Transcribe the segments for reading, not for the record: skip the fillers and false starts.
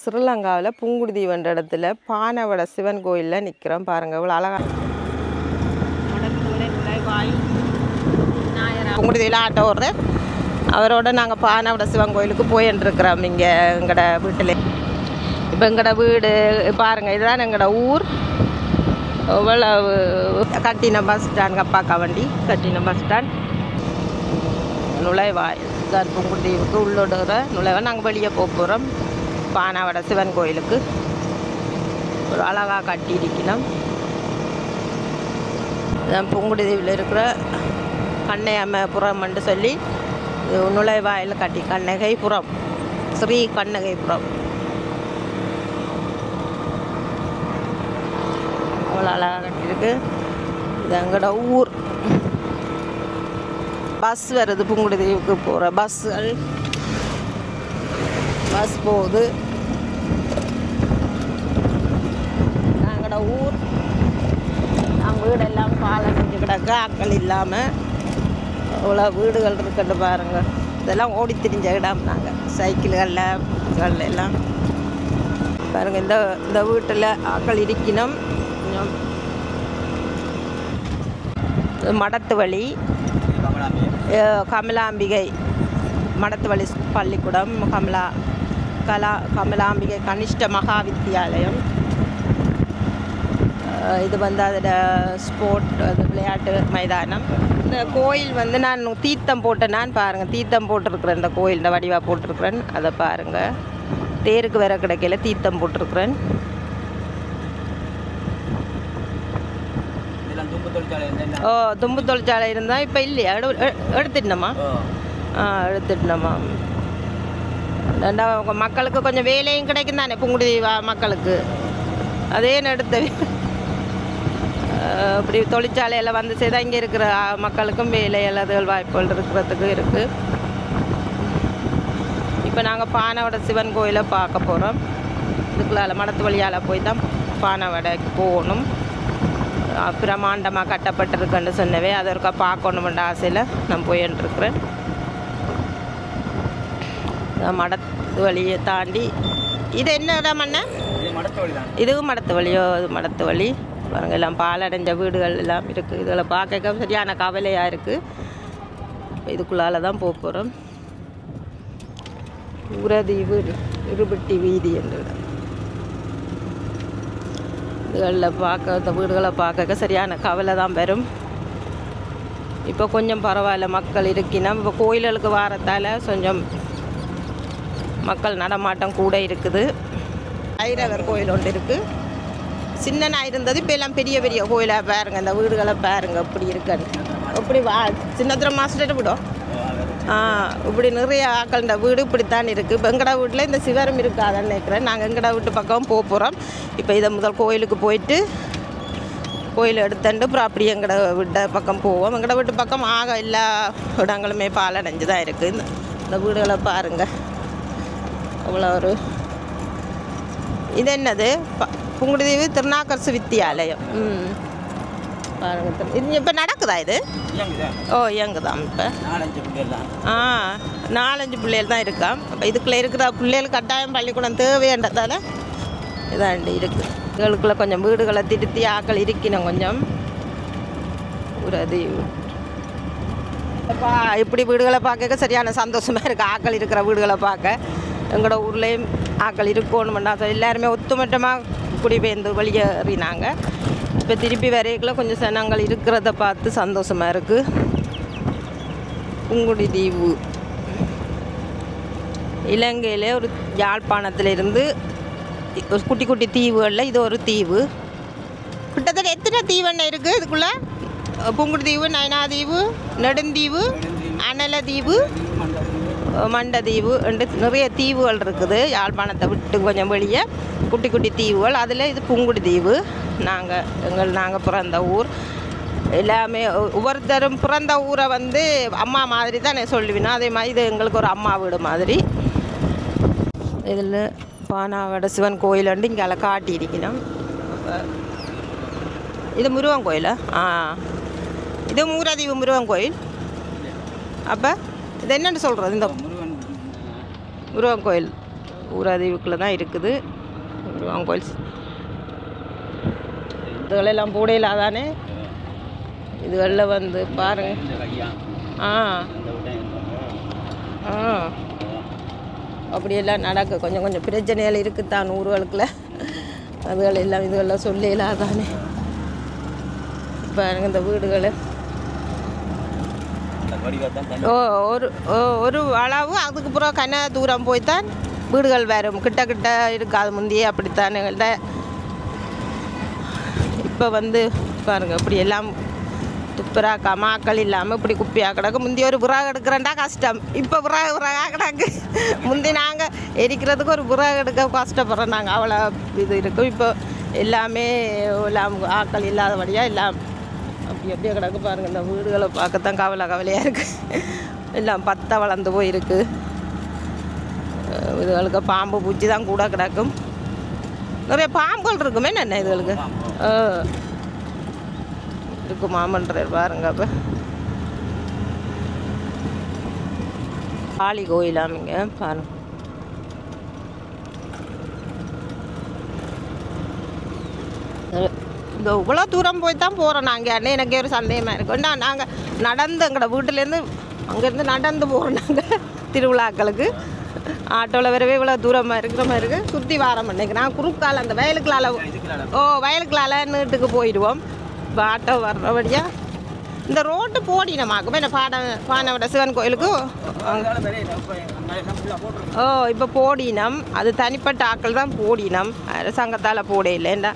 ஸ்ரீலங்காவில் புங்குடுதீவு என்ற இடத்துல பானவட சிவன் கோயிலில் நிற்கிறோம். பாருங்கள் இவ்வளோ அழகாக புங்குடுதீவில் ஆட்டோ ஓடுற அவரோட நாங்கள் பானவட சிவன் கோயிலுக்கு போயின்ட்டுருக்குறோம். இங்கே எங்களோட வீட்டில் இப்போ எங்களோட வீடு பாருங்கள், இதுதான் எங்களோட ஊர். இவ்வளவு கட்டின பஸ் ஸ்டாண்ட், கப்பாக்கா வண்டி கட்டின பஸ் ஸ்டாண்ட். நுழைவாய் தான் புங்குடுதீவுக்கு உள்ளோடுற நுழைவாய். நாங்கள் வெளியே போகிறோம் பானவட சிவன் கோயிலுக்கு. ஒரு அழகாக கட்டியிருக்கணும். இதான் புங்குடுதீவில் இருக்கிற கண்ணையம்மபுரம் என்று சொல்லி நுழைவாயில் கட்டி கண்ணகைபுரம், ஸ்ரீ கண்ணகைபுரம். அவ்வளோ அழகாக கட்டியிருக்கு. இது எங்களோட ஊர். பஸ் வருது, புங்குடுதீவுக்கு போகிற பஸ்ஸுகள் பஸ் போகுது. எங்களோட ஊர். நாங்கள் வீடெல்லாம் பாலம் செஞ்சு கிடக்க ஆக்கள் இல்லாமல் அவ்வளோ வீடுகள் இருக்குன்னு பாருங்கள். இதெல்லாம் ஓடி திரிஞ்ச இடம். நாங்கள் சைக்கிள்களில் எல்லாம் பாருங்கள். இந்த வீட்டில் ஆக்கள் இருக்கணும். மடத்து வழி கமலாம்பிகை மடத்து வழி பள்ளிக்கூடம், கமலாம்பிகை கனிஷ்ட மகா வித்தியாலயம். இது வந்து அதோட ஸ்போர்ட், அது விளையாட்டு மைதானம். இந்த கோயில் நான் தீர்த்தம் போட்டேன். நான் பாருங்கள் தீர்த்தம் போட்டிருக்கிறேன். இந்த கோயில் வடிவாக போட்டிருக்கிறேன். அதை பாருங்கள். தேருக்கு வேற கிடைக்கல, தீர்த்தம் போட்டிருக்கிறேன். ஓ, தும்பு தொழிற்சாலை இருந்தால் இப்போ இல்லையா? எடுத்துட்டோமா? எடுத்துட்டோமா? ரெண்டாவது மக்களுக்கு கொஞ்சம் வேலையும் கிடைக்கும் தானே புங்குடுதீவு மக்களுக்கு. அதே எடுத்து இப்படி தொழிற்சாலையில் வந்து செய்தால் இங்கே இருக்கிற மக்களுக்கும் வேலை எல்லாதுகள் வாய்ப்புகள் இருக்கிறதுக்கு இருக்குது. இப்போ நாங்கள் பானவட சிவன் கோயிலை பார்க்க போகிறோம். இதுக்குள்ளால் மடத்து வழியால் போய் தான் பானவடைக்கு போகணும். பிரமாண்டமாக கட்டப்பட்டிருக்குன்னு சொன்னவே அதற்கா பார்க்கணுமென்ற ஆசையில் நான் போயின்ட்டுருக்குறேன். மடத்து வழியை தாண்டி இது என்ன இடம் அண்ணா? இதுவும் மடத்து வழியோ? இது மடத்து வழி பாருங்கள். எல்லாம் பாலடைஞ்ச வீடுகள் எல்லாம் இருக்குது. இதில் பார்க்க சரியான கவலையாக இருக்குது. இதுக்குள்ளால் தான் போக போகிறோம். உரதீவு இருபட்டி வீதி என்ற இடம். இதுகளில் பார்க்க, இந்த வீடுகளை பார்க்க சரியான கவலை தான் வரும். இப்போ கொஞ்சம் பரவாயில்ல, மக்கள் இருக்கினா. இப்போ கோயில்களுக்கு வாரத்தால் கொஞ்சம் மக்கள் நடமாட்டம் கூட இருக்குது. ஐரவர் கோயில் ஒன்று இருக்குது. சின்னனா இருந்தது, இப்போ எல்லாம் பெரிய பெரிய கோயிலாக பாருங்கள். இந்த வீடுகளை பாருங்கள் எப்படி இருக்குன்னு. இப்படி சின்னத்திர மாஸ்டர் விடும். இப்படி நிறைய ஆக்கள்ன்ற வீடு இப்படித்தான் இருக்குது. இப்போ எங்கடா வீட்டில் இந்த சிவரம் இருக்காதுன்னு நினைக்கிறேன். நாங்கள் எங்கடா வீட்டு பக்கம் போகிறோம். இப்போ இதை முதல் கோயிலுக்கு போயிட்டு கோயில் எடுத்துட்டு அப்புறம் அப்படி எங்கட வீட்டு பக்கம் போவோம். எங்கட வீட்டு பக்கம் ஆக எல்லா இடங்களுமே பாலடைஞ்சு தான் இருக்குது. இந்த வீடுகளை பாருங்கள். அவ்வளோ ஒரு இது என்னது புங்குடுதீவு திருநாக்கரசு வித்தியாலயம். பாருங்க. இது இப்போ நடக்குதா? இது ஓ இயங்குதான். இப்போ 4-5 பிள்ளைகள் தான் இருக்கா. இப்போ இதுக்குள்ளே இருக்கிற பிள்ளைகள் கட்டாயம் பள்ளிக்கூடம் தேவைன்றதால இதாண்டி இருக்குது. இதுகளுக்குள்ளே கொஞ்சம் வீடுகளை திருத்தி ஆக்கள் இருக்கணும். கொஞ்சம் உரதீவு இப்படி வீடுகளை பார்க்க சரியான சந்தோஷமாக இருக்குது. ஆக்கள் இருக்கிற வீடுகளை பார்க்க. எங்களோட ஊர்லேயும் ஆக்கள் இருக்கணுமெண்டா எல்லாருமே ஒத்துமட்டமாக குடிபெயர்ந்து வெளியேறினாங்க. இப்போ திருப்பி வரைக்குள்ள கொஞ்சம் சனங்கள் இருக்கிறத பார்த்து சந்தோஷமாக இருக்குது. புங்குடுதீவு இலங்கையிலே ஒரு யாழ்ப்பாணத்திலிருந்து ஒரு குட்டி குட்டி தீவுகளில் இது ஒரு தீவு. கிட்டத்தட்ட எத்தனை தீவெண்ணெய் இருக்குது இதுக்குள்ளே? புங்குடுதீவு, நயனாதீவு, நெடுந்தீவு, அனலதீவு, மண்டதீவு என்று நிறைய தீவுகள் இருக்குது. யாழ்ப்பாணத்தை விட்டு கொஞ்சம் வெளியே குட்டி குட்டி தீவுகள். அதில் இது புங்குடுதீவு. நாங்கள் பிறந்த ஊர். எல்லாமே ஒவ்வொருத்தரும் பிறந்த ஊரை அம்மா மாதிரி தான் நான் சொல்லுவேன். அதே மாதிரி இது எங்களுக்கு ஒரு அம்மா வீடு மாதிரி. இதில் பானவட சிவன் கோயில் இங்கே காட்டியிருக்கணும். இது முருகன் கோயிலா? இது மூராதீவு முருகன் கோயில். அப்போ இது என்னென்னு சொல்கிறது? இந்த முருகன் கோயில் ஊரதிவுக்குள்ளே தான் இருக்குது கோயில். இதுகளெல்லாம் போடையில தானே இதுகளில் வந்து பாருங்க. அப்படியெல்லாம் நடக்க கொஞ்சம் கொஞ்சம் பிரச்சனைகள் இருக்குத்தான் ஊர்களுக்குள்ள. அதுகள் எல்லாம் இதுகளில் சொல்லலாம் தானே. பாருங்க இந்த வீடுகள் ஒரு அளவு அதுக்கு பிறகு கன தூரம் போய்த்தான் வீடுகள் வரும். கிட்ட கிட்ட இருக்காது முந்தையே அப்படித்தான். இப்போ வந்து பாருங்க இப்படி எல்லாம் துப்புராக்கா மாக்கள் இல்லாமல் இப்படி குப்பியாக கிடக்கு. முந்தைய ஒரு விறகு எடுக்கிறேன்டா கஷ்டம். இப்போ விறகாக கிடக்கு. முந்தி நாங்கள் எரிக்கிறதுக்கு ஒரு விறகு எடுக்க கஷ்டப்படுறோம் நாங்கள். அவ்வளோ இது இருக்கும். இப்போ எல்லாமே எல்லாம் ஆக்கள் இல்லாதபடியாக எல்லாம் அப்படி அப்படியே கிடக்கு. பாருங்கள் இந்த வீடுகளை பார்க்கத்தான் கவலையாக இருக்குது. எல்லாம் பத்தை வளர்ந்து போயிருக்கு. இதுகளுக்கு பாம்பு பூச்சி தான் கூட கிடக்கும். நிறைய பாம்புகள் இருக்குமே என்ன இதுகளுக்கு இருக்குமாமன்றார் பாருங்க. அப்போ காளி கோயிலாமிங்க பாருங்க. இந்த இவ்வளோ தூரம் போய் தான் போகிறோம் நாங்கள். அண்ணே எனக்கே ஒரு சந்தேகமாக இருக்கும். நாங்கள் நடந்து எங்களோட வீட்டிலேருந்து அங்கேருந்து நடந்து போகிறோம் நாங்கள் திருவிழாக்களுக்கு. ஆட்டோவில் வரவே இவ்வளோ தூரமாக இருக்கிற மாதிரி இருக்குது. சுற்றி வாரம் பண்ணிக்கு நான் குறுக்கால் அந்த வயலுக்குள்ளால வயலுக்குள்ளால நீட்டுக்கு போயிடுவோம். இப்போ ஆட்டோ வர்றபடியாக இந்த ரோட்டு போடினமாக்குமே இந்த பானவட சிவன் கோயிலுக்கு இப்போ போடினம். அது தனிப்பட்ட ஆக்கள் தான் போடினம். அரசாங்கத்தால் போட இல்லைண்டா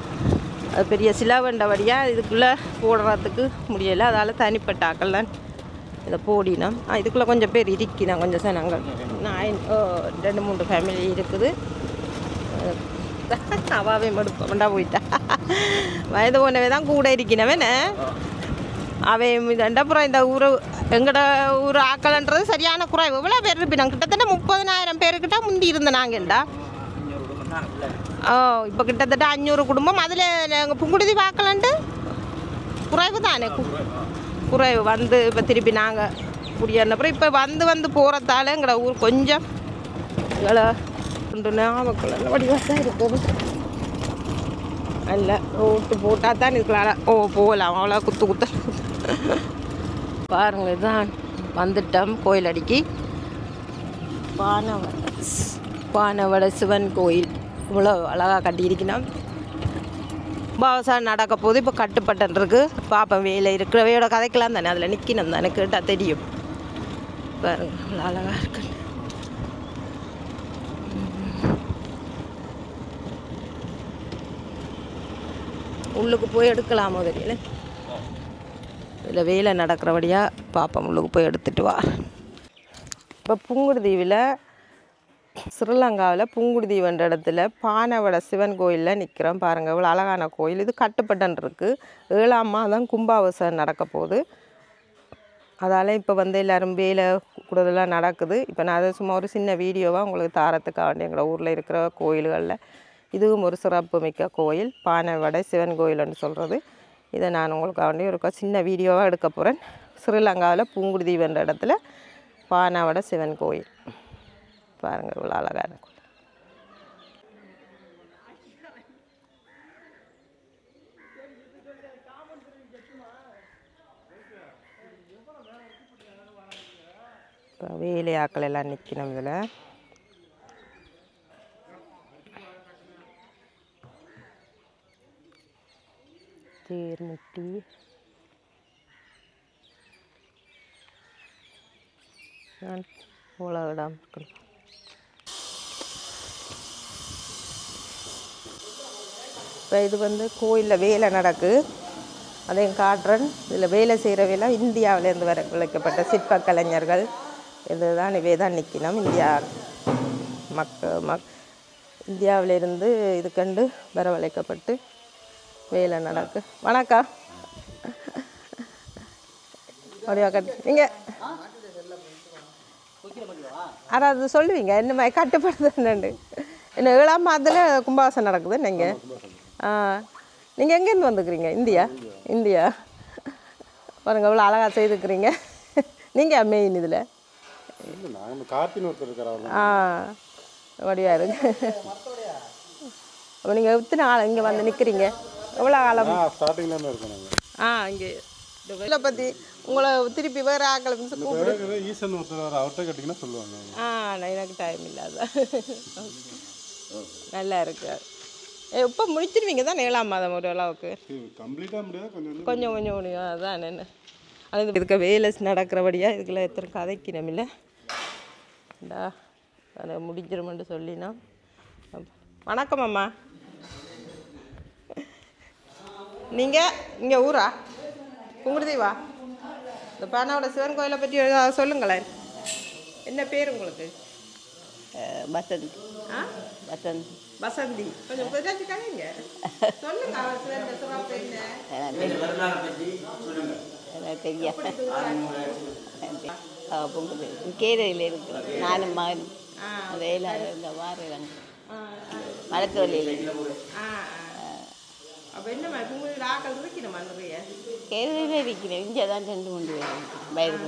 அது பெரிய சிலவண்டபடியாக இதுக்குள்ளே போடுறதுக்கு முடியலை. அதால் தனிப்பட்ட ஆக்கள் தான் இதை போடினம். இதுக்குள்ளே கொஞ்சம் பேர் இருக்கினோம். கொஞ்சம் சனங்கள் 2-3 ஃபேமிலி இருக்குது. அவாவே மடுப்பண்டா போயிட்டா. வயது போனவே தான் கூட இருக்கணுவேன்னு அவை அப்புறம் இந்த ஊர் எங்கட ஊர் ஆக்கலன்றது சரியான குறைவு. இவ்வளோ பேர் இருப்பினாங்க. கிட்டத்தட்ட 30,000 பேருக்கிட்ட முந்தி இருந்த நாங்கள்டா. இப்போ கிட்டத்தட்ட 500 குடும்பம். அதில் நாங்கள் புங்குடுதி பார்க்கலான்ட்டு குறைவு தானே குறைவு வந்து இப்போ திருப்பி நாங்கள் குடியேறினப்புறம் இப்போ வந்து போகிறதால எங்களோட ஊர் கொஞ்சம் ஞாபகம் வடிவாக தான் இருக்குது. அல்ல ரோட்டு போட்டால் தான் இதுக்குள்ளால போகலாம். அவ்வளோ குத்து பாருங்க. இதுதான் வந்துட்டோம் கோயில் அடிக்கி. பானவட சிவன் கோயில் இவ்வளோ அழகாக கட்டியிருக்கணும். பாவசாரம் நடக்க போது இப்போ கட்டுப்பட்டன் இருக்கு. பாப்பா வேலை இருக்கிறவையோட கதைக்கெல்லாம் தானே அதில் நிற்கணும் தானே கேட்டால் தெரியும். பாருங்க இவ்வளோ அழகாக இருக்கு. உள்ளுக்கு போய் எடுக்கலாமோ தெரியல. இதில் வேலை நடக்கிறபடியாக பாப்பா உள்ளுக்கு போய் எடுத்துட்டு வா. இப்போ புங்குடுதீவில் ஸ்ரீலங்காவில் புங்குடுதீவுன்ற இடத்துல பானவட சிவன் கோயிலில் நிற்கிறோம். பாருங்கள் இவ்வளோ அழகான கோயில். இது கட்டுப்பட்டன் இருக்குது. 7ஆம் மாதம் கும்பாபிஷேகம் நடக்க போகுது. அதால் இப்போ எல்லோரும் வேலை கூடுதலாக நடக்குது. இப்போ நான் அதை சும்மா ஒரு சின்ன வீடியோவாக உங்களுக்கு தாரத்துக்காக வேண்டிய எங்களோட ஊரில் இருக்கிற கோயில்களில் இதுவும் ஒரு சிறப்பு மிக்க கோயில். பானவட சிவன் கோயில்னு சொல்கிறது. இதை நான் உங்களுக்காக வேண்டிய ஒரு சின்ன வீடியோவாக எடுக்க போகிறேன். ஸ்ரீலங்காவில் புங்குடுதீவுன்ற இடத்துல பானவட சிவன் கோயில். பாருங்கள் இவ்வளோ அழகாக இருக்கும். இப்போ வேலையாக்கள் எல்லாம் நிற்கணும். இதில் தேர் முட்டி இவ்வளோ இடம் இருக்கணும். இப்போ இது கோயிலில் வேலை நடக்கு. அதையும் காட்டுறேன். இதில் வேலை செய்கிற வேலை இந்தியாவிலேருந்து விளைக்கப்பட்ட சிற்ப கலைஞர்கள் இதுதான் இவே தான் நிற்கணும். இந்தியாவிலேருந்து இது கண்டு வரவழைக்கப்பட்டு வேலை நடக்கு. வணக்கம். அப்படியா நீங்கள் அதாவது சொல்லுவீங்க என்ன மாதிரி கட்டுப்படுத்துன்னு. என்ன 7ஆம் மாதத்தில் கும்பாபிஷேகம் நடக்குது. நீங்கள் எங்கேருந்து வந்துக்கிறீங்க? இந்தியா பாருங்க இவ்வளோ அழகாக செய்துக்கிறீங்க. நீங்கள் மெயின் இதில் வடிவா இருக்கு. அப்போ நீங்கள் எத்தனை ஆள் இங்கே வந்து நிற்கிறீங்க? எவ்வளோ காலம்? ஸ்டார்டிங்லேருந்து இருக்கோம் நாங்கள். இங்கே இதை பற்றி உங்களை திருப்பி வேறு ஆக்களை கூப்பிடு. ஈசன் ஒருத்தர் அவர்கிட்ட கேட்டிங்கன்னா சொல்லுவாங்க. எனக்கு டைம் இல்லாத. நல்லா இருக்கு. எப்போ முடிச்சிருவீங்க தான் 7ஆம் மாதம் ஒரு அளவுக்கு? கம்ப்ளீட்டாக முடியாது, கொஞ்சம் கொஞ்சம் முடியும். அதுதான் என்ன அது இதுக்கு வேலை நடக்கிறபடியா இதுக்குள்ள எத்தனை கதைக்கணும் இல்லை அதை முடிஞ்சிருமென்று சொல்லினா. வணக்கம் அம்மா. நீங்கள் இங்கே ஊரா? குங்குடுதீவா? இந்த பானாவோட சிவன் கோயிலை பற்றி சொல்லுங்களேன். என்ன பேர் உங்களுக்கு? வசந்தி. வசந்தி. வசந்தி. கொஞ்சம் பேராச்சுக்காங்க சொல்லுங்க. தெரியா பொங்குது கேரையில் இருக்கு. நானும் மகனும் வேளாண் இருந்த வாரம் மரத்து வழியில் கேரையில் இருக்கிறேன். இங்கே தான் 2-3 பேர் வயது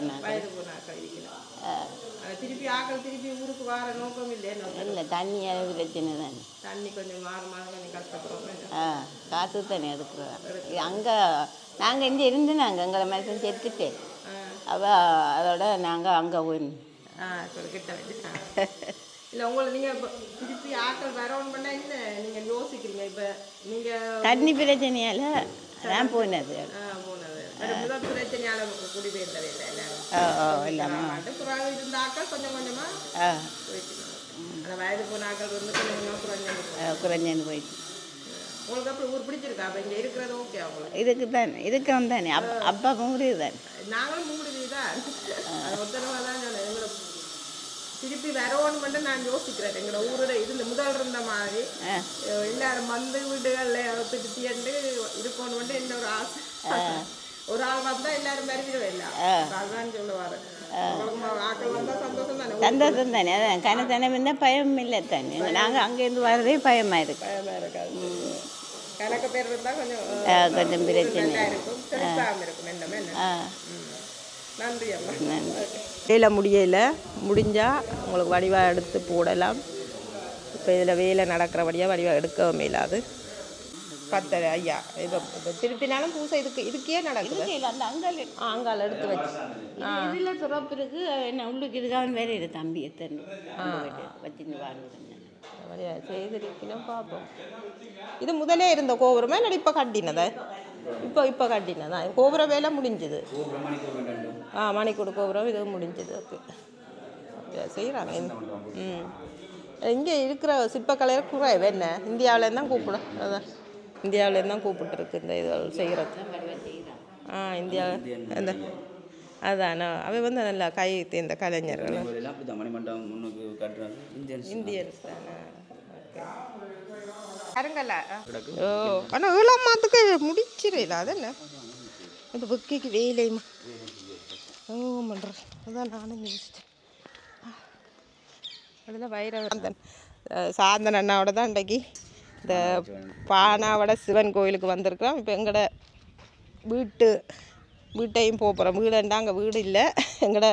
திருப்பி ஆக்கள் திருப்பி ஊருக்கு வர நோக்கம் இல்லை. இல்லை, தண்ணி அளவு பிரச்சனை தானே. தண்ணி கொஞ்சம் கொஞ்சம் கஷ்டப்படுறோம். காற்று தானே எடுக்கிறோம். அங்கே நாங்கள் இங்கே இருந்து நாங்கள் எங்களை மனுஷன் செத்துட்டு அதோட நாங்கள் அங்கே போயிருந்தோம். கிட்ட இல்லை உங்களை நீங்கள் இப்போ திருப்பி ஆக்கள் வரணும் பண்ணால் என்ன நீங்கள் யோசிக்கிறீங்க? இப்போ நீங்கள் தண்ணி பிரச்சனையால் நான் போனது முதல் பிரச்சனையால் குடிபெயர்ந்தது இல்லை இருந்த ஆக்கள் கொஞ்சம் கொஞ்சமாக அந்த வயது போன ஆக்கள் வந்து கொஞ்சம் குறைஞ்சு போயிட்டு. உங்களுக்கு அப்புறம் ஊர் பிடிச்சிருக்கா? அப்போ இங்கே இருக்கிறது ஓகே அவங்களுக்கு? இதுக்கு தானே இருக்கிறோம் தானே. அப்பா மூடி தானே. நாங்களும் மூடி தான். ஒத்தனமாக தான் சொன்னேன். எங்களை திருப்பி வரவோன்னு மட்டும் நான் யோசிக்கிறேன். எங்களோட ஊரோட இது முதல் இருந்த மாதிரி எல்லாரும் வந்து வீடுகளில் திருத்திண்டு இருக்கணும் மட்டும் என்ன ஒரு ஆசை. ஒரு ஆள் வந்தால் எல்லாரும் மறுவிடவே இல்லை. அதுதான் சொல்லுவார். ஆக்கள் வந்தால் சந்தோஷம் தானே. சந்தோஷம் தானே. அதான் கனத்தனம் இருந்தால் பயம் இல்லை தானே. நாங்கள் அங்கேருந்து வரதே பயமாக இருக்கு. பயமாக இருக்காது. கணக்கு பேர் இருந்தால் கொஞ்சம் கொஞ்சம் பிரச்சனை இருக்கும். செலுத்தாமல் இருக்கும். என்ன நன்றி அம்மா. வேலை முடியலை. முடிஞ்சால் உங்களுக்கு வடிவாக எடுத்து போடலாம். இப்போ இதில் வேலை நடக்கிறபடியாக வடிவாக எடுக்கவும் இல்லாது. 10 ஐயா இப்போ திருப்பினாலும் பூசை இதுக்கே நடக்குது. அந்த அங்கால் எடுத்து வச்சு இதில் சிறப்பு இருக்குது. என்ன உள்ளுக்கு இருக்கான்னு வேறு இது தம்பி எத்தனை வச்சுன்னு வாங்க செய்திருக்கணும் பார்ப்போம். இது முதலே இருந்த கோபுரமே இல்லை இப்போ கட்டினதா? இப்போ கட்டினதா? கோபுர வேலை முடிஞ்சுது. மணிக்கூட கோபுரம் இது முடிஞ்சது. செய்கிறாங்க. இங்கே இருக்கிற சிற்பக்கலையில் குறைவு என்ன இந்தியாவிலேருந்து தான் கூப்பிடும். அதான் இந்தியாவிலேருந்து தான் கூப்பிட்டுருக்கு இந்த இது செய்கிறது. இந்தியாவில் அந்த அதான் அவை வந்து நல்லா கை தேர்ந்த கலைஞர்கள் இந்தியன்ஸ் தானே. கருங்கல்ல ஆனால் 7ஆம் மாதத்துக்கு முடிச்சிடல. அது என்ன இந்த புக்கைக்கு வேலையுமா பண்ணுறேன். அதான் நானும் யோசிச்சேன். அதில் வைரவந்தன் சாந்தன் அண்ணாவோட தான் இன்றைக்கி இந்த பானாவோட சிவன் கோயிலுக்கு வந்திருக்கிறோம். இப்போ எங்களோட வீட்டையும் போகிறோம். வீடுண்டா அங்கே வீடு இல்லை. எங்களோட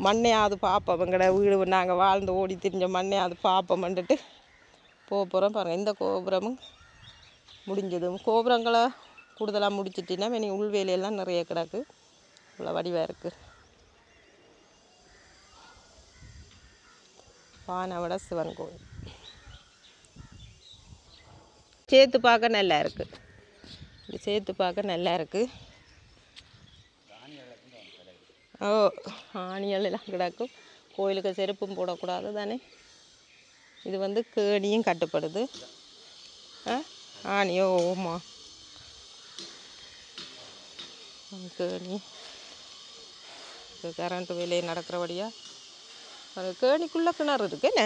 மண்ணையாவது பார்ப்போம். எங்களோட வீடு நாங்கள் வாழ்ந்து ஓடி திரிஞ்ச மண்ணையாவது பார்ப்போம்ன்ட்டு போகிறோம். பாருங்கள் இந்த கோபுரமும் முடிஞ்சது. கோபுரங்களை கூடுதலாக முடிச்சிட்டின்னா இனி உள்வேலையெல்லாம் நிறைய கிடக்கு. இவ்வளோ வடிவாக இருக்குது. பானாவோட சிவன் கோயில் சேர்த்து பார்க்க நல்லா இருக்குது. இது சேர்த்து பார்க்க நல்லா இருக்குது. ஆணிகள் எல்லாம் கிடக்கும். கோயிலுக்கு செருப்பும் போடக்கூடாது தானே. இது வந்து கேணியும் கட்டுப்படுது. ஆணியோ ஓமா கேணி கரண்ட்டு வேலையை நடக்கிறபடியா கேணிக்குள்ளே கிணறு இருக்கு. என்ன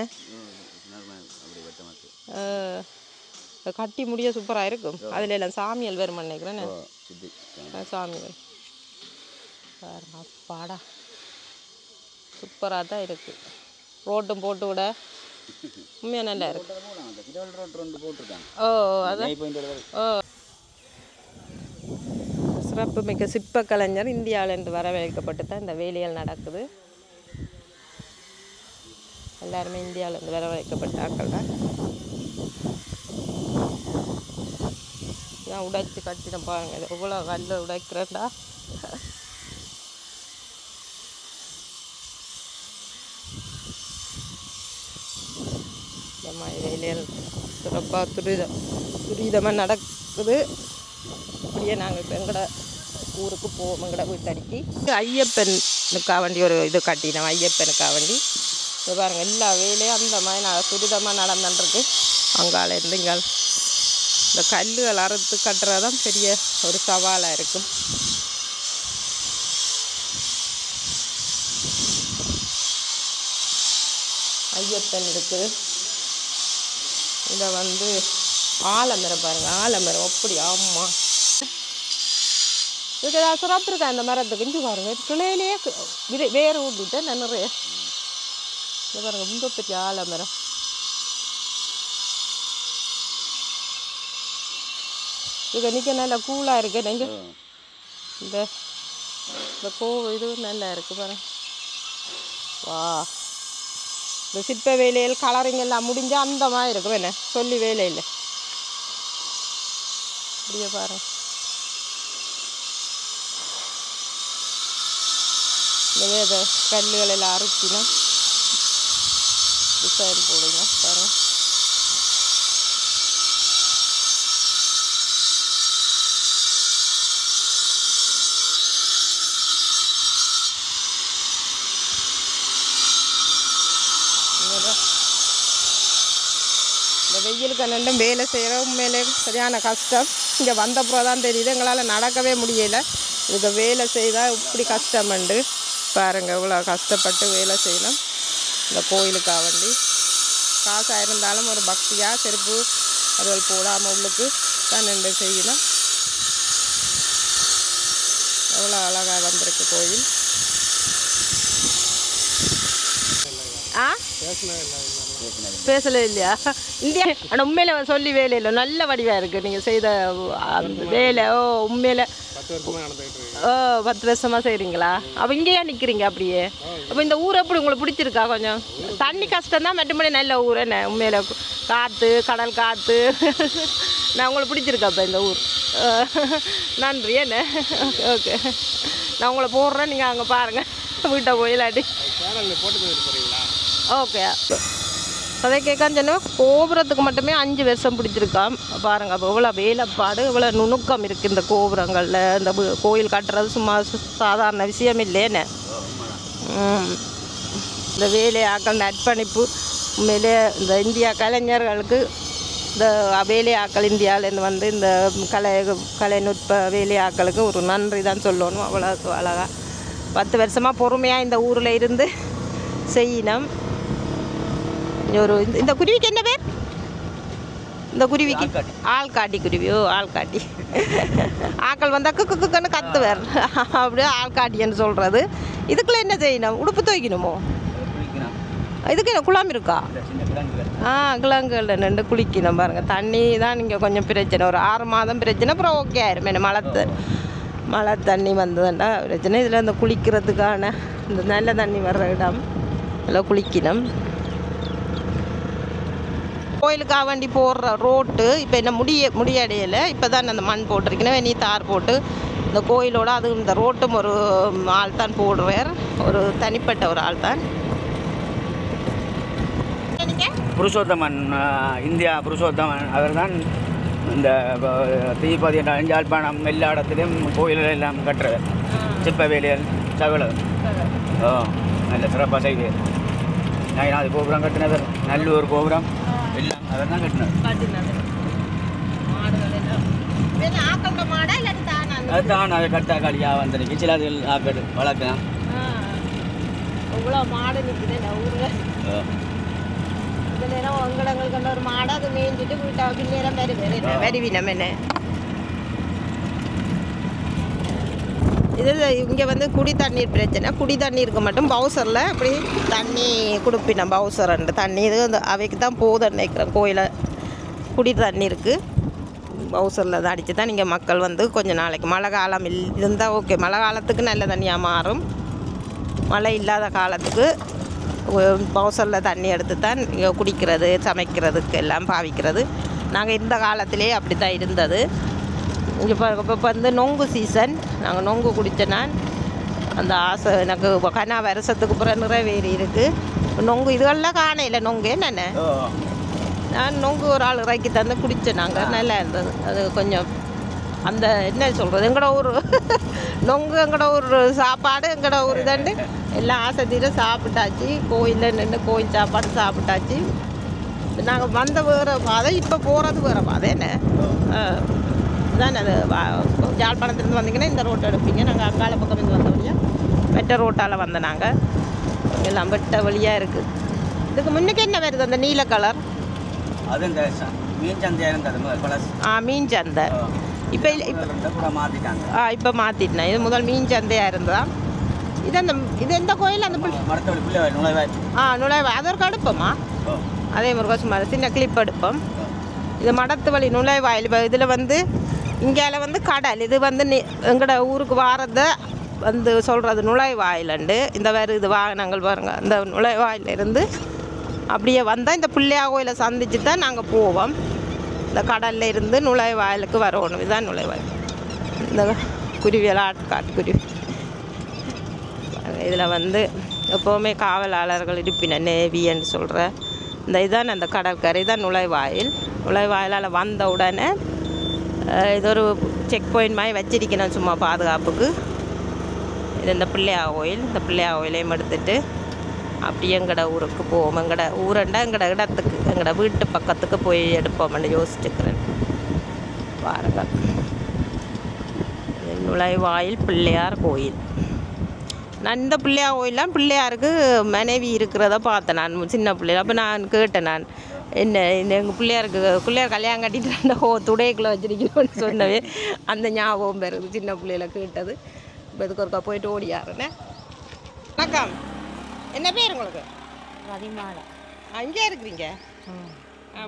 கட்டி முடிய சூப்பராக இருக்கும். அதில் எல்லாம் சாமியல் வேறு நினைக்கிறேன். சாமியல் பாடா சூப்பராக தான் இருக்குது. ரோட்டும் போட்டு விட உண்மையாக நல்லா இருக்கு. அதான் சிறப்பு மிக்க சிற்ப கலைஞர் இந்தியாவிலிருந்து வரவழைக்கப்பட்டு தான் இந்த வேலைகள் நடக்குது. எல்லாருமே இந்தியாவிலேருந்து வரவழைக்கப்பட்ட ஆட்கள் தான். இதான் உடைச்சி கட்டின பாருங்க, இது எவ்வளோ கல் உடைக்கிறேன்டா. இந்த மாதிரி வேலைகள் சிறப்பாக துரிதமாக நடக்குது. அப்படியே நாங்கள் இப்போ எங்கட ஊருக்கு போவோம், எங்கட வீட்டடிக்கு. ஐயப்பனுக்காக வேண்டி ஒரு இது கட்டினோம், ஐயப்பனுக்காக வேண்டி. இப்போ பாருங்கள் எல்லா வேலையும் அந்த மாதிரி துரிதமாக நடந்துருக்கு. அங்கால இருந்து இங்கால இந்த கல்லுகள் அறுத்து கட்டுறது தான் பெரிய ஒரு சவாலாக இருக்கும். ஐயப்பன் இருக்குது. இதை வந்து ஆலமரம் பாருங்கள், ஆலமரம் அப்படி. ஆமாம், இதுக்கு ஏதாவது சிறப்பு இருக்கா இந்த மரத்துக்கு? இஞ்சி பாருங்கள், கிளையிலேயே வேறு ஊட்டிட்டேன் நான் நிறைய. இதை பாருங்கள், ரொம்ப பெரிய ஆலமரம். இது நிற்க நல்லா கூலாக இருக்குது. நீங்கள் இந்த இது நல்லா இருக்குது பாருங்க. வா, இந்த சிற்ப வேலையில் கலரிங் எல்லாம் முடிஞ்சால் அந்த மாதிரி இருக்கும். என்ன சொல்லி வேலையில் அப்படியே பாருங்க. இந்த வேத கல்லுகள் எல்லாம் அறுத்தினா டிசைன் போடுங்க பாருங்க. இந்த வெயிலுக்கு அண்ணன் வேலை செய்கிற உண்மையிலே சரியான கஷ்டம். இங்கே வந்தப்புறம் தான் தெரியுது, எங்களால் நடக்கவே முடியலை. இதுக்கு வேலை செய்தால் இப்படி கஷ்டமுண்டு பாருங்கள். இவ்வளோ கஷ்டப்பட்டு வேலை செய்யணும் இந்த கோயிலுக்காக வேண்டி. காசாக இருந்தாலும் ஒரு பக்தியாக செருப்பு அதுகள் போடாமல் உள்ளுக்கு தான் நின்று செய்யணும். எவ்வளோ அழகாக வந்திருக்கு கோயில். பேசல இல்லையா இந்தியா? ஆனால் உண்மையில சொல்லி வேலை இல்லை, நல்ல வடிவாக இருக்குது நீங்கள் செய்த வேலை. ஓ உண்மையில 10 வருஷமாக செய்கிறீங்களா? அப்போ இங்கேயா நிற்கிறீங்க அப்படியே? அப்போ இந்த ஊர் எப்படி உங்களுக்கு பிடிச்சிருக்கா? கொஞ்சம் தண்ணி கஷ்டம்தான், மற்றபடி நல்ல ஊர் என்ன உண்மையில. காற்று, கடல் காற்று நான் உங்களுக்கு பிடிச்சிருக்கா இப்போ இந்த ஊர்? நன்றி என்ன. ஓகே, நான் உங்களை போடுறேன், நீங்கள் அங்கே பாருங்கள் வீட்டை போயிலாட்டி. ஓகே, அதை கேட்கான்னு சொன்னால் கோபுரத்துக்கு மட்டுமே 5 வருஷம் பிடிச்சிருக்கான் பாருங்கள். அப்போ இவ்வளோ வேலைப்பாடு, இவ்வளோ நுணுக்கம் இருக்குது இந்த கோபுரங்களில். இந்த கோயில் கட்டுறது சும்மா சாதாரண விஷயம் இல்லைன்னு. இந்த வேலையாக்கள் அர்ப்பணிப்பு உண்மையிலே இந்த இந்தியா கலைஞர்களுக்கு, இந்த வேலையாக்கள் இந்தியாவிலேருந்து வந்து இந்த கலைநுட்ப வேலையாக்களுக்கு ஒரு நன்றி தான் சொல்லணும். அவ்வளோ அழகாக 10 வருஷமாக பொறுமையாக இந்த ஊரில் இருந்து செய்யணும். ஒரு இந்த குருவிக்கு என்ன பேர்? இந்த குருவிக்கு ஆள்காட்டி குருவி. ஓ ஆள்காட்டி. ஆக்கள் வந்தால் குக்குன்னு கத்துவார், அப்படியே ஆள்காட்டின்னு சொல்கிறது. இதுக்குள்ள என்ன செய்யணும்? உடுப்பு துவைக்கணுமோ? இதுக்கு என்ன குளம் இருக்கா? கிழங்குகள் நின்று குளிக்கணும் பாருங்கள். தண்ணி தான் இங்கே கொஞ்சம் பிரச்சனை, ஒரு 6 மாதம் பிரச்சனை, அப்புறம் ஓகே ஆயிரும். என்ன மழை தண்ணி வந்ததுண்டா பிரச்சனை. இதில் இந்த குளிக்கிறதுக்கான இந்த நல்ல தண்ணி வர்ற இடம் எல்லாம் குளிக்கணும். கோயிலுக்காக வேண்டி போடுற ரோட்டு இப்போ என்ன முடியடையலை. இப்போ தான் அந்த மண் போட்டிருக்கணும், நீ தார் போட்டு இந்த கோயிலோட அது இந்த ரோட்டும் ஒரு ஆள் தான் போடுறார், ஒரு தனிப்பட்ட ஒரு ஆள் தான். புருஷோத்தமன், இந்தியா புருஷோத்தமன் அவர் தான் இந்த தீபதி யாழ்ப்பாணம் எல்லா இடத்துலையும் கோயில்கள் எல்லாம் கட்டுறது. சிற்பவேலியல் சகல நல்ல சிறப்பாக செய்து அது கோபுரம் கட்டினவர், நல்லூர் கோபுரம் எல்லாம் அவர் தான் கட்டினது. அதுதான் அதை கட்டா காலியாக வந்துருக்கு. சில அது ஆக்கடு வளர்க்கலாம். மாடு நிற்குது நேரம் உங்களங்களுக்கு கொண்ட ஒரு மாடை அது மேய்ஞ்சிட்டு வீட்டாவுக்கு நேரம் வருவினம் என்ன. இது இங்கே வந்து குடி தண்ணீர் பிரச்சனை. குடி தண்ணீருக்கு மட்டும் பவுசரில் இப்படி தண்ணி கொடுப்பினோம். பவுசர்ண்டு தண்ணி இது அவைக்கு தான் போதும் நினைக்கிறேன். கோயிலை குடி தண்ணீருக்கு பவுசரில் தான் அடித்து தான் நீங்கள் மக்கள் வந்து கொஞ்சம் நாளைக்கு மழை காலம் இருந்தால் ஓகே, மழை காலத்துக்கு நல்ல தண்ணியாக மாறும். மழை இல்லாத காலத்துக்கு பவுசரில் தண்ணி எடுத்து தான் இங்கே குடிக்கிறது சமைக்கிறதுக்கு எல்லாம் பாவிக்கிறது. நாங்கள் இந்த காலத்திலே அப்படி தான் இருந்தது. இங்கே இப்போ வந்து நொங்கு சீசன். நாங்கள் நொங்கு குடித்த நான் அந்த ஆசை எனக்கு கனா வருஷத்துக்கு அப்புறம் நிறைவேறி இருக்குது. நொங்கு இதுகள்லாம் காணையில் நொங்கு என்னென்ன நான் நொங்கு ஒரு ஆள் இறக்கி தந்து குடித்தேன். நாங்கள் நல்லா இருந்தது. அது கொஞ்சம் அந்த என்ன சொல்கிறது எங்களோட ஒரு நொங்கு எங்களோட ஒரு சாப்பாடு எங்களோட ஒரு இதாண்டு எல்லாம் ஆசை தீர சாப்பிட்டாச்சு. கோயிலில் நின்று கோயில் சாப்பாடு சாப்பிட்டாச்சு. நாங்கள் வந்த வேறு பாதை இப்போ போகிறது வேறு பாதை என்ன தான் அது யாழ்ப்பாணத்துலேருந்து வந்தீங்கன்னா இந்த ரோட்டை எடுப்பீங்க. நாங்கள் அங்கால பக்கம் இருந்து வந்த வழியாக வெட்ட ரோட்டால் வந்த நாங்கள் எல்லாம் வெட்ட வழியாக இருக்குது. இதுக்கு முன்னுக்கு என்ன வருது அந்த நீல கலர் அது இந்த மீன் சந்தையாக இருந்தது. மீன் சந்தை இப்போ மாற்றிட்டாங்க. இப்போ மாற்றிட்டேன். இது முதல் மீன் சந்தையாக இருந்ததா. இது எந்த கோயில் அந்த நுழைவாய் அது ஒரு கடுப்பமா அதே மாதிரி சும்மா சின்ன கிளிப் எடுப்போம். இது மடத்து வழி நுழைவாயில். இப்போ இதில் வந்து இங்கால வந்து கடல். இது வந்து எங்களோட ஊருக்கு வாரதை வந்து சொல்கிறது நுழைவாயிலண்டு. இந்த வேறு இது வாகனங்கள் பாருங்கள். இந்த நுழைவாயிலிருந்து அப்படியே வந்தால் இந்த பிள்ளையா கோயிலை சந்திச்சு தான் நாங்கள் போவோம். இந்த கடலில் இருந்து நுழைவாயிலுக்கு வரணும். இதுதான் நுழைவாயில். இந்த குருவியெல்லாம் ஆட்காட்டுக்குருவி. இதில் வந்து எப்போவுமே காவலாளர்கள் இருப்பின நேவின்னு சொல்கிற இந்த இதுதான் அந்த கடற்கரை தான் நுழைவாயில். நுழைவாயிலால் வந்த உடனே இது ஒரு செக் பாயிண்ட் மாதிரி வச்சிருக்கணும் சும்மா பாதுகாப்புக்கு. இது இந்த பிள்ளையா கோயில். இந்த பிள்ளையா கோயிலையும் எடுத்துட்டு அப்படியே எங்கட ஊருக்கு போவோம். எங்கட ஊரண்டா எங்கட இடத்துக்கு எங்கட வீட்டு பக்கத்துக்கு போய் எடுப்போம்னு யோசிச்சுக்கிறேன். பாருங்க நுழைவாயில் பிள்ளையார் கோயில். நான் இந்த பிள்ளையார் கோயிலாம் பிள்ளையாருக்கு மனைவி இருக்கிறத பார்த்தேன் நான் சின்ன பிள்ளைல. அப்போ நான் கேட்டேன் நான் என்ன எங்கள் பிள்ளையார் கல்யாணம் கட்டிட்டு துடைக்குள்ளே வச்சிருக்கணும்னு சொன்னவே அந்த ஞாபகம் பெறுது சின்ன பிள்ளையில கேட்டது. இப்போ இதுக்கு ஒருக்கா போயிட்டு ஓடியாருண்ணே. வணக்கம். என்ன பேர் உங்களுக்கு? பதிமாலை. இங்கே இருக்கிறீங்க?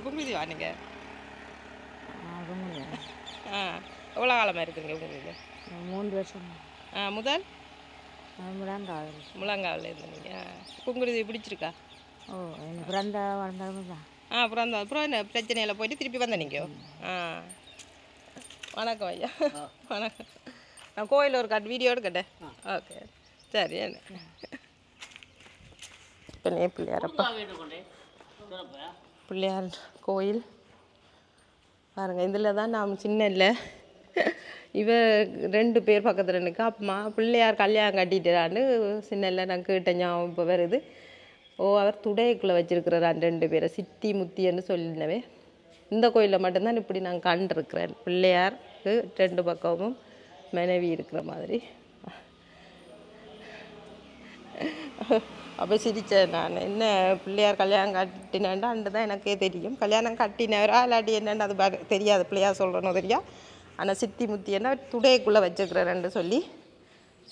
புங்குதி வா நீங்கள்? எவ்வளோ காலமாக இருக்குங்க புங்குதி? 3 வருஷம். முதல் முழங்காவில். முழங்காவில் இருந்தீங்க. புங்குருதி பிடிச்சிருக்கா? ஓ என்ன பிறந்த வளர்ந்தாலும் தான். பிறந்த அப்புறம் என்ன பிரச்சனையில் போயிட்டு திருப்பி வந்த நீங்கள்? வணக்கம் ஐயா. வணக்கம். நான் கோயில் ஒரு வீடியோ எடுக்கட்டேன். ஓகே சரி. என்ன இப்போ பிள்ளையாரப்பா பிள்ளையார் கோயில் பாருங்கள். இதில் தான் நான் சின்ன இல்லை இவ 2 பேர் பக்கத்தில் நிற்க. அப்பமா பிள்ளையார் கல்யாணம் கட்டிட்டுறான்னு சின்னல நான் கேட்டேன். ஞாபகம் இப்போ வருது. அவர் துடைக்குள்ளே வச்சிருக்கிறார் 2 பேரை சித்தி முத்தின்னு சொல்லினவே. இந்த கோயிலில் மட்டும்தான் இப்படி நான் கண்டிருக்கிறேன். பிள்ளையாருக்கு 2 பக்கமும் மனைவி இருக்கிற மாதிரி. அப்போ சிரித்தேன் நான். என்ன பிள்ளையார் கல்யாணம் கட்டினேன்டா அண்டு தான் எனக்கே தெரியும். கல்யாணம் கட்டினவரா இல்லாட்டி என்னென்னு அது தெரியாது. பிள்ளையார் சொல்கிறனோ தெரியா. ஆனால் சித்தி முத்தி என்ன துடைக்குள்ளே வச்சுக்கிறேன்னு சொல்லி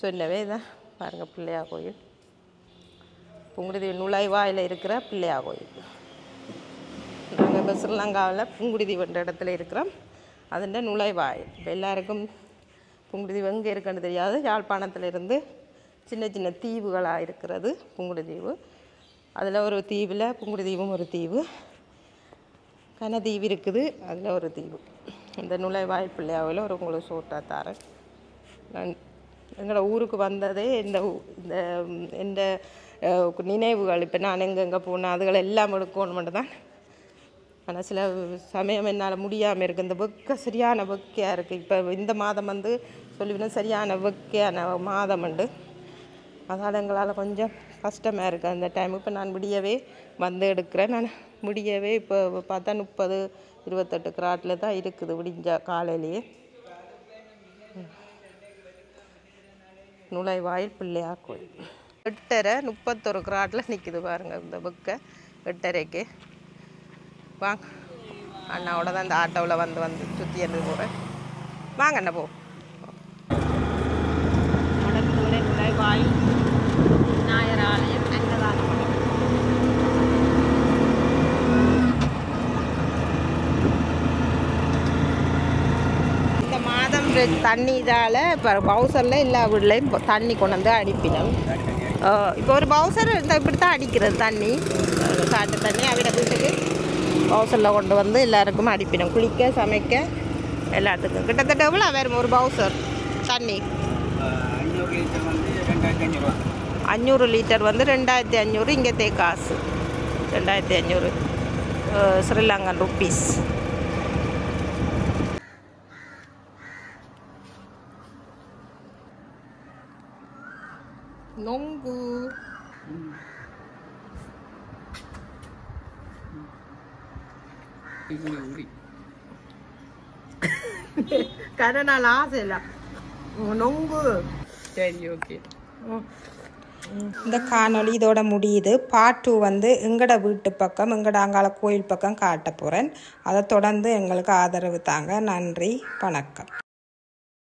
சொல்லவே தான். பாருங்கள் பிள்ளையார் கோயில். புங்குடுதி நுழைவாயில் இருக்கிற பிள்ளையார் கோயில். நாங்கள் இப்போ ஸ்ரீலங்காவில் புங்குடுதி என்ற இடத்துல இருக்கிறோம். அதுண்ட நுழைவாயில். இப்போ எல்லாருக்கும் புங்குடுதி எங்கே இருக்குன்னு தெரியாது. யாழ்ப்பாணத்திலிருந்து சின்ன சின்ன தீவுகளாக இருக்கிறது புங்குடுதீவு. அதில் ஒரு தீவில் புங்குடுதீவும் ஒரு தீவு. கனதீவு இருக்குது. அதில் ஒரு தீவு. இந்த நுழைவாயில் பிள்ளையாவில் ஒரு உங்களுக்கு சோட்டாக தாரேன். நான் எங்களோட ஊருக்கு வந்ததே இந்த நினைவுகள். இப்போ நான் எங்கெங்கே போனேன் அதுகளை எல்லாம் எடுக்கணும் மட்டும் தான். ஆனால் சில சமயம் என்னால் முடியாமல் இருக்குது. இந்த வெக்க சரியான வெக்கையாக இருக்குது. இப்போ இந்த மாதம் வந்து சொல்லிவிடும் சரியான வெக்கையான மாதம் உண்டு. அதனால் எங்களால் கொஞ்சம் கஷ்டமாக இருக்குது அந்த டைம். இப்போ நான் முடியவே வந்து எடுக்கிறேன். நான் முடியவே இப்போ பார்த்தா 30-28 கிராட்டில் தான் இருக்குது விடிஞ்சா காலையிலேயே. நுழைவாயில் பிள்ளையார் கோயில் 8:30 31 கிராட்டில் நிற்குது பாருங்கள். இந்த புக்கை 8:30க்கு வாங்க. அண்ணாவோட தான் இந்த ஆட்டோவில் வந்து சுற்றி இருந்து போகிறேன். வாங்க அண்ணா போ. நுழைவாயில் விநாயகர் ஆலயம் அன்னதானம். இந்த மாதம் தண்ணி இதால் இப்போ பவுசரில் எல்லா வீட்லேயும் தண்ணி கொண்டு வந்து அடிப்பினோம். இப்போ ஒரு பவுசர் இப்படி தான் அடிக்கிறது தண்ணி, காட்டு தண்ணி அவிட வீட்டுக்கு பவுசரில் கொண்டு வந்து எல்லாருக்கும் அடிப்பிடும், குளிக்க சமைக்க எல்லாத்துக்கும். கிட்டத்தட்ட எவ்வளோ வரும் ஒரு பவுசர் தண்ணி? 500 லிட்டர் வந்து 2500 இங்கே காசு, 2500 ஸ்ரீலங்கன் ருப்பீஸ். நொங்கு கரணால் ஆசை இல்லை நொங்கு. சரி, ஓகே. இந்த காணொளி இதோட முடியுது. பார்ட் 2 வந்து எங்கட வீட்டு பக்கம், எங்கட அங்காள கோயில் பக்கம் காட்ட போகிறேன். அதை தொடர்ந்து எங்களுக்கு ஆதரவு தாங்க. நன்றி, வணக்கம்.